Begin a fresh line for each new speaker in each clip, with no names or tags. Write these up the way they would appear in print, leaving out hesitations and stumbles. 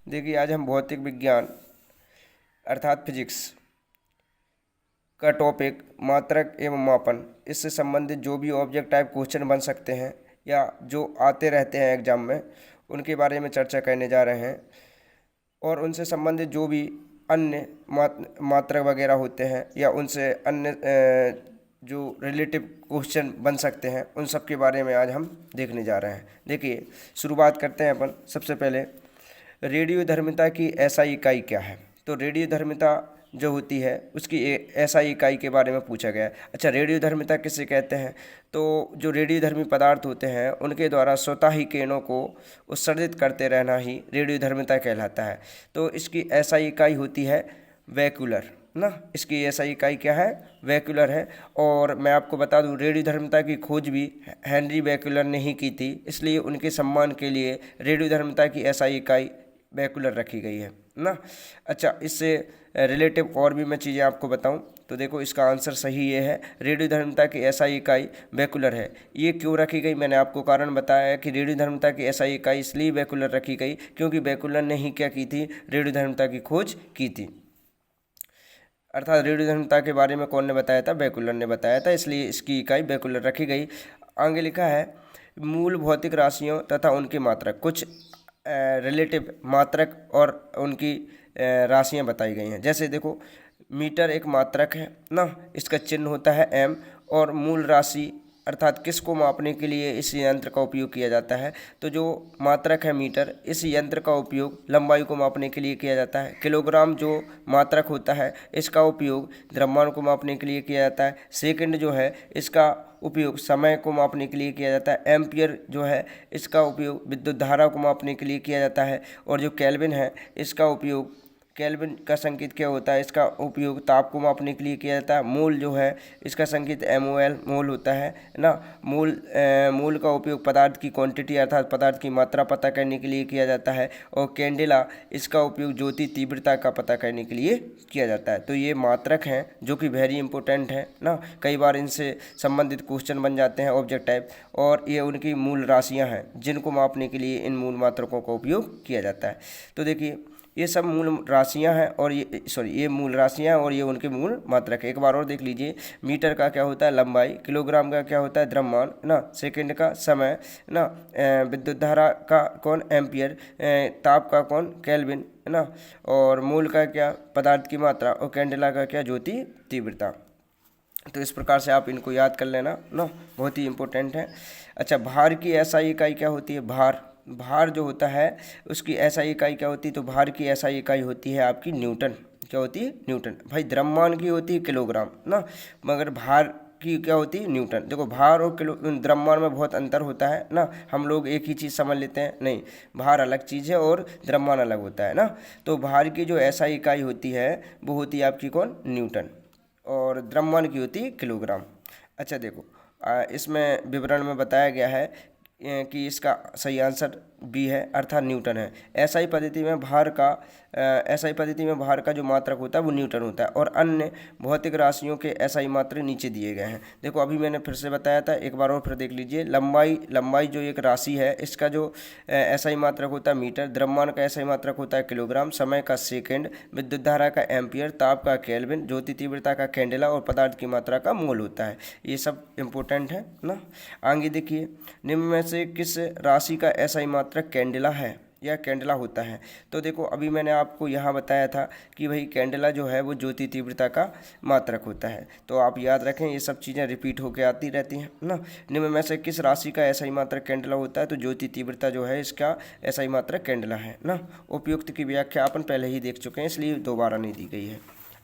देखिए, आज हम भौतिक विज्ञान अर्थात फिजिक्स का टॉपिक मात्रक एवं मापन, इससे संबंधित जो भी ऑब्जेक्ट टाइप क्वेश्चन बन सकते हैं या जो आते रहते हैं एग्जाम में, उनके बारे में चर्चा करने जा रहे हैं। और उनसे संबंधित जो भी अन्य मात्रक वगैरह होते हैं या उनसे अन्य जो रिलेटिव क्वेश्चन बन सकते हैं, उन सब के बारे में आज हम देखने जा रहे हैं। देखिए, शुरुआत करते हैं अपन। सबसे पहले रेडियोधर्मिता की एसआई इकाई क्या है। तो रेडियोधर्मिता जो होती है उसकी एसआई इकाई के बारे में पूछा गया है। अच्छा, रेडियोधर्मिता किसे कहते हैं? तो जो रेडियोधर्मी पदार्थ होते हैं उनके द्वारा स्वतः ही किरणों को उत्सर्जित करते रहना ही रेडियोधर्मिता कहलाता है। तो इसकी एसआई इकाई होती है वैक्यूलर ना। इसकी एसआई इकाई क्या है? वैक्यूलर है। और मैं आपको बता दूं, रेडियोधर्मिता की खोज भी हेनरी वैक्यूलर ने ही की थी, इसलिए उनके सम्मान के लिए रेडियोधर्मिता की एसआई इकाई वैक्यूलर रखी गई है ना। अच्छा, इससे रिलेटिव और भी मैं चीज़ें आपको बताऊं तो देखो, इसका आंसर सही ये है, रेडियोधर्मिता की एसआई इकाई वैक्यूलर है। ये क्यों रखी गई, मैंने आपको कारण बताया है कि रेडियोधर्मिता की एसआई इकाई इसलिए वैक्यूलर रखी गई क्योंकि वैक्यूलर ने ही क्या की थी? रेडियोधर्मिता की खोज की थी। अर्थात रेडियोधर्मिता के बारे में कौन ने बताया था? वैक्यूलर ने बताया था, इसलिए इसकी इकाई वैक्यूलर रखी गई। आगे लिखा है मूल भौतिक राशियों तथा उनकी मात्रक। कुछ रिलेटिव मात्रक और उनकी राशियां बताई गई हैं। जैसे देखो, मीटर एक मात्रक है ना, इसका चिन्ह होता है m। और मूल राशि अर्थात किसको मापने के लिए इस यंत्र का उपयोग किया जाता है? तो जो मात्रक है मीटर, इस यंत्र का उपयोग लंबाई को मापने के लिए किया जाता है। किलोग्राम जो मात्रक होता है, इसका उपयोग द्रव्यमान को मापने के लिए किया जाता है। सेकंड जो है, इसका उपयोग समय को मापने के लिए किया जाता है। एम्पियर जो है, इसका उपयोग विद्युत धारा को मापने के लिए किया जाता है। और जो केल्विन है, इसका उपयोग, केल्विन का संकेत क्या होता है? इसका उपयोग ताप को मापने के लिए किया जाता है। मोल जो है, इसका संकेत MOL मोल होता है ना। मोल का उपयोग पदार्थ की क्वांटिटी अर्थात पदार्थ की मात्रा पता करने के लिए किया जाता है। और कैंडेला, इसका उपयोग ज्योति तीव्रता का पता करने के लिए किया जाता है। तो ये मात्रक हैं जो कि वेरी इंपॉर्टेंट है ना, कई बार इनसे संबंधित क्वेश्चन बन जाते हैं ऑब्जेक्ट टाइप। और ये उनकी मूल राशियाँ हैं जिनको मापने के लिए इन मूल मात्रकों का उपयोग किया जाता है। तो देखिए, ये सब मूल राशियां हैं और ये मूल राशियां और ये उनके मूल मात्रक है। एक बार और देख लीजिए, मीटर का क्या होता है? लंबाई। किलोग्राम का क्या होता है? द्रव्यमान ना। सेकंड का समय ना। विद्युत धारा का कौन? एम्पियर। ताप का कौन? केल्विन ना। और मूल का क्या? पदार्थ की मात्रा। और कैंडेला का क्या? ज्योति तीव्रता। तो इस प्रकार से आप इनको याद कर लेना ना, बहुत ही इंपॉर्टेंट है। अच्छा, भार की एसआई इकाई क्या होती है? भार जो होता है उसकी एसआई इकाई क्या होती है? तो भार की एसआई इकाई होती है आपकी न्यूटन। क्या होती है? न्यूटन। भाई, द्रव्यमान की होती है किलोग्राम ना, मगर भार की क्या होती है? न्यूटन। देखो, भार और द्रव्यमान में बहुत अंतर होता है ना। हम लोग एक ही चीज़ समझ लेते हैं, नहीं, भार अलग चीज़ है और द्रव्यमान अलग होता है ना। तो भार की जो एसआई इकाई होती है वो होती है आपकी कौन? न्यूटन। और द्रव्यमान की होती है किलोग्राम। अच्छा देखो, इसमें विवरण में बताया गया है कि इसका सही आंसर बी है अर्थात न्यूटन है। एसआई पद्धति में भार का जो मात्रक होता है वो न्यूटन होता है। और अन्य भौतिक राशियों के एसआई मात्रक नीचे दिए गए हैं। देखो, अभी मैंने फिर से बताया था, एक बार और फिर देख लीजिए। लंबाई जो एक राशि है, इसका जो एसआई मात्रक होता है मीटर। द्रव्यमान का एसआई मात्रक होता है किलोग्राम। समय का सेकेंड। विद्युत धारा का एम्पियर। ताप का केल्विन। ज्योति तीव्रता का कैंडेला। और पदार्थ की मात्रा का मोल होता है। ये सब इंपॉर्टेंट है ना। आगे देखिए, निम्न में से किस राशि का एसआई मात्रक कैंडेला है या कैंडेला होता है? तो देखो, अभी मैंने आपको यहाँ बताया था कि भाई कैंडेला जो है वो ज्योति तीव्रता का मात्रक होता है। तो आप याद रखें, ये सब चीज़ें रिपीट होकर आती रहती हैं ना। निम्न में से किस राशि का एसआई मात्रक कैंडेला होता है? तो ज्योति तीव्रता जो है इसका एसआई मात्रक कैंडेला है ना। उपयुक्त की व्याख्या अपन पहले ही देख चुके हैं, इसलिए दोबारा नहीं दी गई है।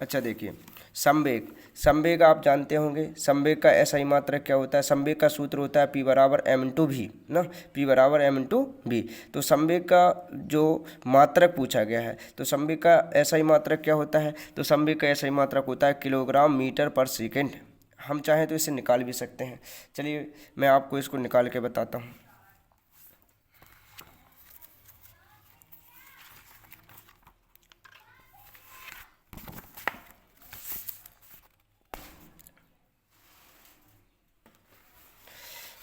अच्छा देखिए, संवेग आप जानते होंगे। संवेग का एसआई मात्रक क्या होता है? संवेग का सूत्र होता है P=m/v ना। P=m/v। तो संवेग का जो मात्रक पूछा गया है, तो संवेग का एसआई मात्रक क्या होता है? तो संवेग का एसआई मात्रक होता है किलोग्राम मीटर पर सेकेंड। हम चाहें तो इसे निकाल भी सकते हैं। चलिए, मैं आपको इसको निकाल के बताता हूँ।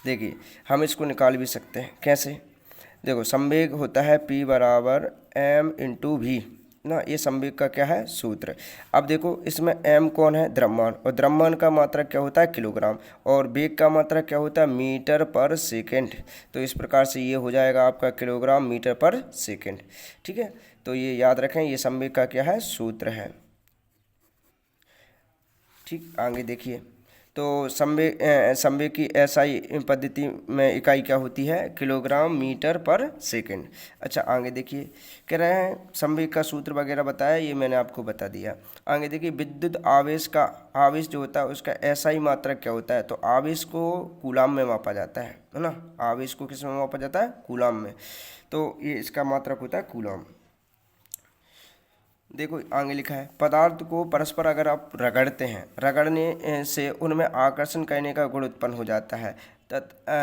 देखिए, हम इसको निकाल भी सकते हैं। कैसे? देखो संवेग होता है P बराबर m इंटू वी ना, ये संवेग का क्या है सूत्र। अब देखो इसमें m कौन है, द्रव्यमान, और द्रव्यमान का मात्रक क्या होता है किलोग्राम, और वेग का मात्रक क्या होता है मीटर पर सेकेंड। तो इस प्रकार से ये हो जाएगा आपका किलोग्राम मीटर पर सेकेंड। ठीक है, तो ये याद रखें, ये संवेग का क्या है सूत्र है। ठीक, आगे देखिए, तो संवेग की एसआई पद्धति में इकाई क्या होती है, किलोग्राम मीटर पर सेकंड। अच्छा आगे देखिए, कह रहे हैं संवेग का सूत्र वगैरह बताया, ये मैंने आपको बता दिया। आगे देखिए, विद्युत आवेश जो होता है उसका एसआई मात्रक क्या होता है, तो आवेश को कूलाम में मापा जाता है ना। आवेश को किस में मापा जाता है, कूलाम में, तो ये इसका मात्रक होता है कूलाम। देखो आगे लिखा है, पदार्थ को परस्पर अगर आप रगड़ते हैं, रगड़ने से उनमें आकर्षण करने का गुण उत्पन्न हो जाता है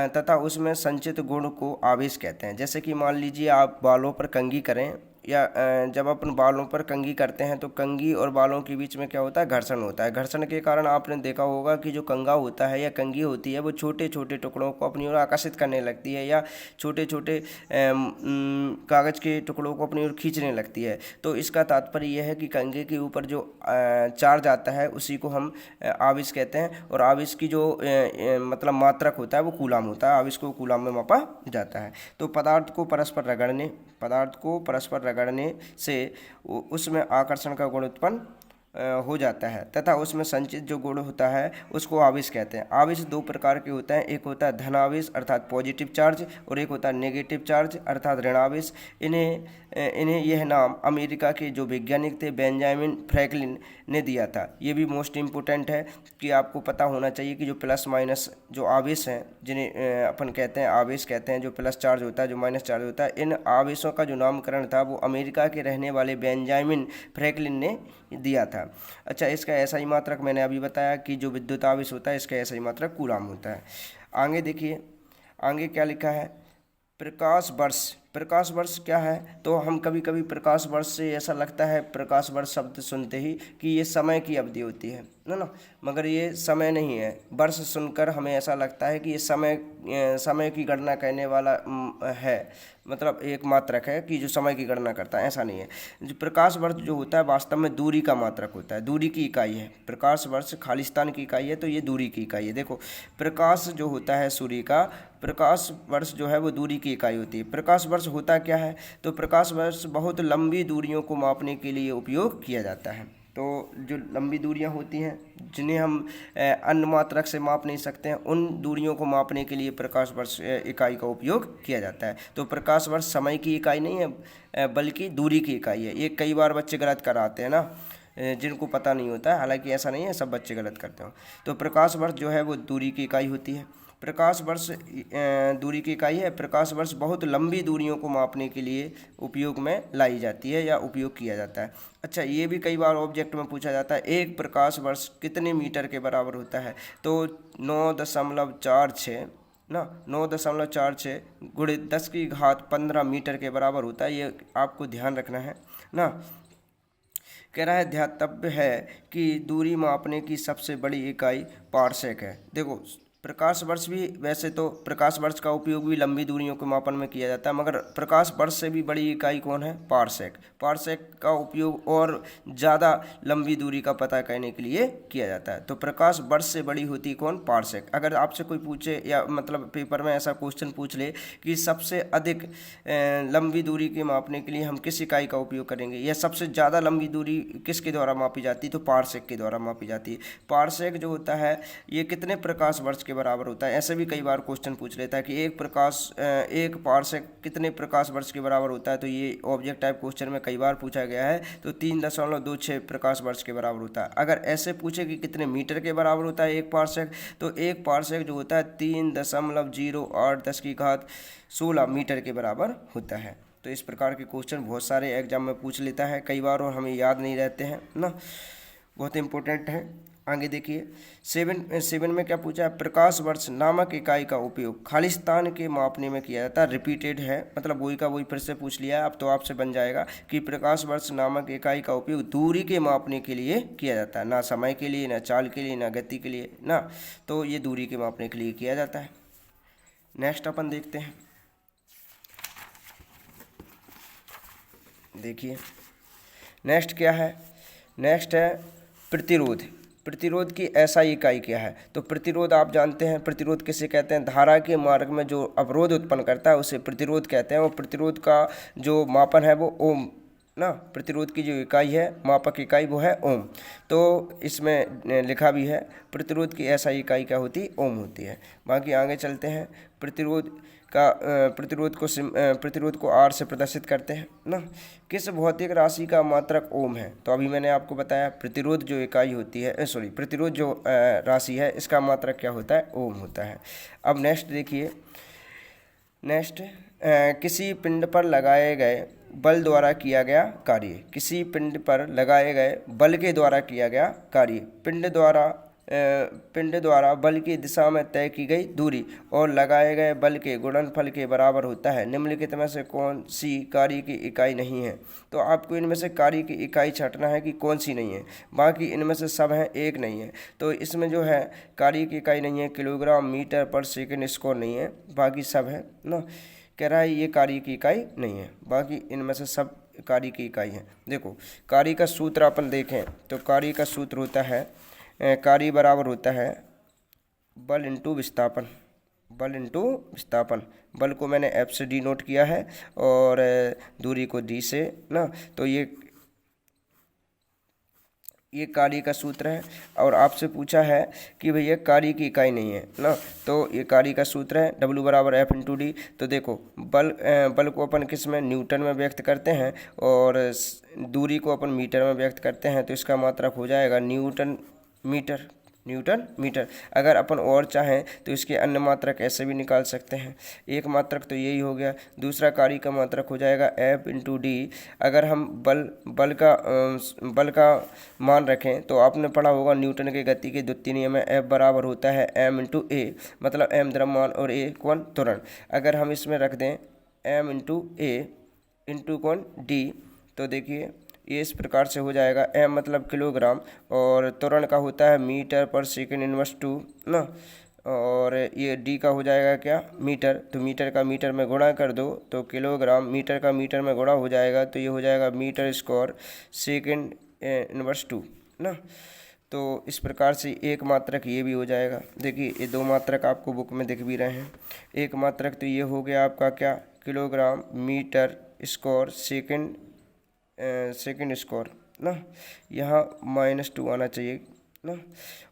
तथा उसमें संचित गुण को आवेश कहते हैं। जैसे कि मान लीजिए आप बालों पर कंघी करें, या जब अपन बालों पर कंघी करते हैं तो कंघी और बालों के बीच में क्या होता है, घर्षण होता है। घर्षण के कारण आपने देखा होगा कि जो कंघा होता है या कंघी होती है वो छोटे छोटे टुकड़ों को अपनी ओर आकर्षित करने लगती है, या छोटे छोटे कागज़ के टुकड़ों को अपनी ओर खींचने लगती है। तो इसका तात्पर्य यह है कि कंघे के ऊपर जो चार्ज आता है उसी को हम आवेश कहते हैं, और आवेश की जो मतलब मात्रक होता है वो कूलाम होता है, आवेश को कूलाम में मापा जाता है। तो पदार्थ को परस्पर रगड़ने से उसमें आकर्षण का गुण उत्पन्न हो जाता है तथा उसमें संचित जो गुण होता है उसको आवेश कहते हैं। आवेश दो प्रकार के होते हैं, एक होता है धन आवेश अर्थात पॉजिटिव चार्ज, और एक होता है नेगेटिव चार्ज अर्थात ऋण आवेश। इन्हें यह नाम अमेरिका के जो वैज्ञानिक थे बेंजामिन फ्रैंकलिन ने दिया था। ये भी मोस्ट इम्पोर्टेंट है कि आपको पता होना चाहिए कि जो प्लस माइनस जो आवेश हैं, जिन्हें अपन कहते हैं आवेश कहते हैं, जो प्लस चार्ज होता है जो माइनस चार्ज होता है, इन आवेशों का जो नामकरण था वो अमेरिका के रहने वाले बेंजामिन फ्रैंकलिन ने दिया था। अच्छा, इसका एसआई मात्रक मैंने अभी बताया कि जो विद्युत आवेश होता है इसका एसआई मात्रक कूलाम होता है। आगे देखिए, आगे क्या लिखा है, प्रकाश वर्ष। प्रकाश वर्ष क्या है, तो हम कभी कभी प्रकाश वर्ष से ऐसा लगता है, प्रकाश वर्ष शब्द सुनते ही कि ये समय की अवधि होती है ना, मगर ये समय नहीं है। वर्ष सुनकर हमें ऐसा लगता है कि ये समय की गणना करने वाला है, मतलब एक मात्रक है कि जो समय की गणना करता है, ऐसा नहीं है। जो प्रकाश वर्ष जो होता है वास्तव में दूरी का मात्रक होता है, दूरी की इकाई है। प्रकाश वर्ष खालिस्तान की इकाई है, तो ये दूरी की इकाई है। देखो प्रकाश जो होता है सूर्य का, प्रकाश वर्ष जो है वो दूरी की इकाई होती है। प्रकाश वर्ष होता क्या है, तो प्रकाश वर्ष बहुत लंबी दूरियों को मापने के लिए उपयोग किया जाता है। तो जो लंबी दूरियां होती हैं जिन्हें हम अन्य मात्रक से माप नहीं सकते हैं, उन दूरियों को मापने के लिए प्रकाश वर्ष इकाई का उपयोग किया जाता है। तो प्रकाश वर्ष समय की इकाई नहीं है बल्कि दूरी की इकाई है। ये कई बार बच्चे गलत कराते हैं ना, जिनको पता नहीं होता है, हालांकि ऐसा नहीं है, सब बच्चे गलत करते हो। तो प्रकाश वर्ष जो है वो दूरी की इकाई होती है। प्रकाश वर्ष दूरी की इकाई है। प्रकाश वर्ष बहुत लंबी दूरियों को मापने के लिए उपयोग में लाई जाती है या उपयोग किया जाता है। अच्छा, ये भी कई बार ऑब्जेक्ट में पूछा जाता है, एक प्रकाश वर्ष कितने मीटर के बराबर होता है, तो 9.46 ना, 9.46 गुणित 10⁻15 मीटर के बराबर होता है। ये आपको ध्यान रखना है ना। कह रहा है ध्यातव्य है कि दूरी मापने की सबसे बड़ी इकाई पारसेक है। देखो प्रकाश वर्ष भी, वैसे तो प्रकाश वर्ष का उपयोग भी लंबी दूरियों के मापन में किया जाता है, मगर प्रकाश वर्ष से भी बड़ी इकाई कौन है, पारसेक। पारसेक का उपयोग और ज़्यादा लंबी दूरी का पता करने के लिए किया जाता है। तो प्रकाश वर्ष से बड़ी होती कौन, पारसेक। अगर आपसे कोई पूछे या मतलब पेपर में ऐसा क्वेश्चन पूछ ले कि सबसे अधिक लंबी दूरी के मापने के लिए हम किस इकाई का उपयोग करेंगे, या सबसे ज़्यादा लंबी दूरी किसके द्वारा मापी जाती है, तो पारसेक के द्वारा मापी जाती है। पारसेक जो होता है ये कितने प्रकाश वर्ष के बराबर होता है। ऐसे भी कई बार क्वेश्चन पूछ लेता है कि एक पारसेक कितने प्रकाश वर्ष के बराबर होता है, तो ये ऑब्जेक्ट टाइप क्वेश्चन में कई बार पूछा गया है, तो 3.26 प्रकाश वर्ष के बराबर होता है। अगर ऐसे पूछे कि कितने मीटर के बराबर होता है एक पारसेक, तो एक पारसेक जो होता है 3.08 मीटर के बराबर होता है। तो इस प्रकार के क्वेश्चन बहुत सारे एग्जाम में पूछ लेता है कई बार, और हमें याद नहीं रहते हैं ना, बहुत इंपॉर्टेंट है। आगे देखिए 7 में क्या पूछा है, प्रकाश वर्ष नामक इकाई का उपयोग खालिस्तान के मापने में किया जाता है। रिपीटेड है, मतलब वही का वही फिर से पूछ लिया है। अब तो आपसे बन जाएगा कि प्रकाश वर्ष नामक इकाई का उपयोग दूरी के मापने के लिए किया जाता है, ना समय के लिए, ना चाल के लिए, ना गति के लिए ना, तो ये दूरी के मापने के लिए किया जाता है। नेक्स्ट अपन देखते हैं, देखिए नेक्स्ट क्या है, नेक्स्ट है प्रतिरोध। प्रतिरोध की एसआई इकाई क्या है? तो प्रतिरोध आप जानते हैं, प्रतिरोध किसे कहते हैं? धारा के मार्ग में जो अवरोध उत्पन्न करता है उसे प्रतिरोध कहते हैं। और प्रतिरोध का जो मापन है वो ओम ना, प्रतिरोध की जो इकाई है, मापक इकाई, वो है ओम। तो इसमें लिखा भी है प्रतिरोध की एसआई इकाई क्या होती है? ओम होती है। बाकी आगे चलते हैं। प्रतिरोध को आर से प्रदर्शित करते हैं ना। किस भौतिक राशि का मात्रक ओम है? तो अभी मैंने आपको बताया प्रतिरोध जो इकाई होती है, प्रतिरोध जो राशि है, इसका मात्रक क्या होता है? ओम होता है। अब नेक्स्ट देखिए, नेक्स्ट किसी पिंड पर लगाए गए बल द्वारा किया गया कार्य। किसी पिंड पर लगाए गए बल के द्वारा किया गया कार्य। पिंड द्वारा बल की दिशा में तय की गई दूरी और लगाए गए बल के गुणनफल के बराबर होता है। निम्नलिखित में से कौन सी कार्य की इकाई नहीं है? तो आपको इनमें से कार्य की इकाई छांटना है कि कौन सी नहीं है। बाकी इनमें से सब हैं, एक नहीं है। तो इसमें जो है कार्य की इकाई नहीं है, किलोग्राम मीटर पर सेकेंड स्क्वायर नहीं है, बाकी सब है ना। कह रहा है ये कार्य की इकाई नहीं है, बाकी इनमें से सब कार्य की इकाई है। देखो कार्य का सूत्र अपन देखें तो कार्य का सूत्र होता है, कार्य बराबर होता है बल इंटू विस्थापन। बल इंटू विस्थापन। बल को मैंने एफ से डी नोट किया है और दूरी को डी से ना। तो ये कार्य का सूत्र है। और आपसे पूछा है कि भैया कार्य की इकाई नहीं है ना, तो ये कार्य का सूत्र है W बराबर F इंटू डी। तो देखो बल को अपन किस में? न्यूटन में व्यक्त करते हैं और दूरी को अपन मीटर में व्यक्त करते हैं। तो इसका मात्रक हो जाएगा न्यूटन मीटर। अगर अपन और चाहें तो इसके अन्य मात्रक ऐसे भी निकाल सकते हैं। एक मात्रक तो यही हो गया। दूसरा कार्य का मात्रक हो जाएगा F इंटू डी। अगर हम बल का मान रखें तो आपने पढ़ा होगा न्यूटन के गति के द्वितीय नियम में F बराबर होता है m इंटू ए, मतलब m द्रव्यमान और a कौन? त्वरण। अगर हम इसमें रख दें m इंटू ए इंटू कौन? d, तो देखिए ये इस प्रकार से हो जाएगा। m मतलब किलोग्राम और त्वरण का होता है मीटर पर सेकेंड इनवर्स 2 ना। और ये d का हो जाएगा क्या? मीटर। तो मीटर का मीटर में गुणा कर दो तो किलोग्राम, मीटर का मीटर में गुणा हो जाएगा तो ये हो जाएगा मीटर स्क्वायर सेकेंड इनवर्स 2 ना। तो इस प्रकार से एक मात्रक ये भी हो जाएगा। देखिए ये दो मात्रक आपको बुक में दिख भी रहे हैं। एक मात्रक तो ये हो गया आपका क्या? Kilogram metre square second square ना। यहाँ -2 आना चाहिए ना।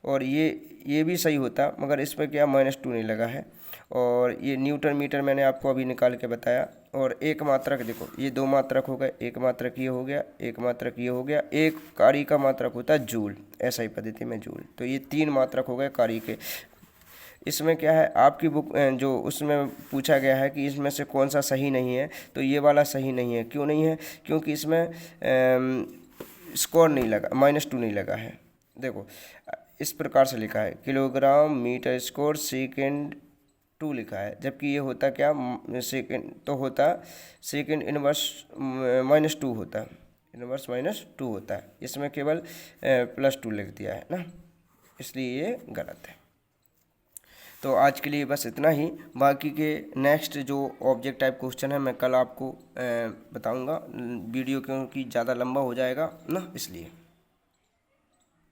और ये भी सही होता, मगर इस पर क्या -2 नहीं लगा है। और ये न्यूटन मीटर मैंने आपको अभी निकाल के बताया। और एक मात्रक देखो, ये दो मात्रक हो गए, एक मात्रक ये हो गया, एक मात्रक ये हो गया। एक कार्य का मात्रक होता है जूल, SI पद्धति में जूल। तो ये 3 मात्रक हो गए कार्य के। इसमें क्या है आपकी बुक जो उसमें पूछा गया है कि इसमें से कौन सा सही नहीं है, तो ये वाला सही नहीं है। क्यों नहीं है? क्योंकि इसमें स्कोर नहीं लगा, -2 नहीं लगा है। देखो इस प्रकार से लिखा है किलोग्राम मीटर स्क्वायर सेकेंड 2 लिखा है, जबकि ये होता क्या? सेकेंड तो होता सेकेंड इनवर्स -2 होता, इनवर्स -2 होता है। इसमें केवल +2 लिख दिया है ना, इसलिए ये गलत है। तो आज के लिए बस इतना ही। बाकी के नेक्स्ट जो ऑब्जेक्ट टाइप क्वेश्चन है मैं कल आपको बताऊंगा। वीडियो क्योंकि ज़्यादा लंबा हो जाएगा ना, इसलिए।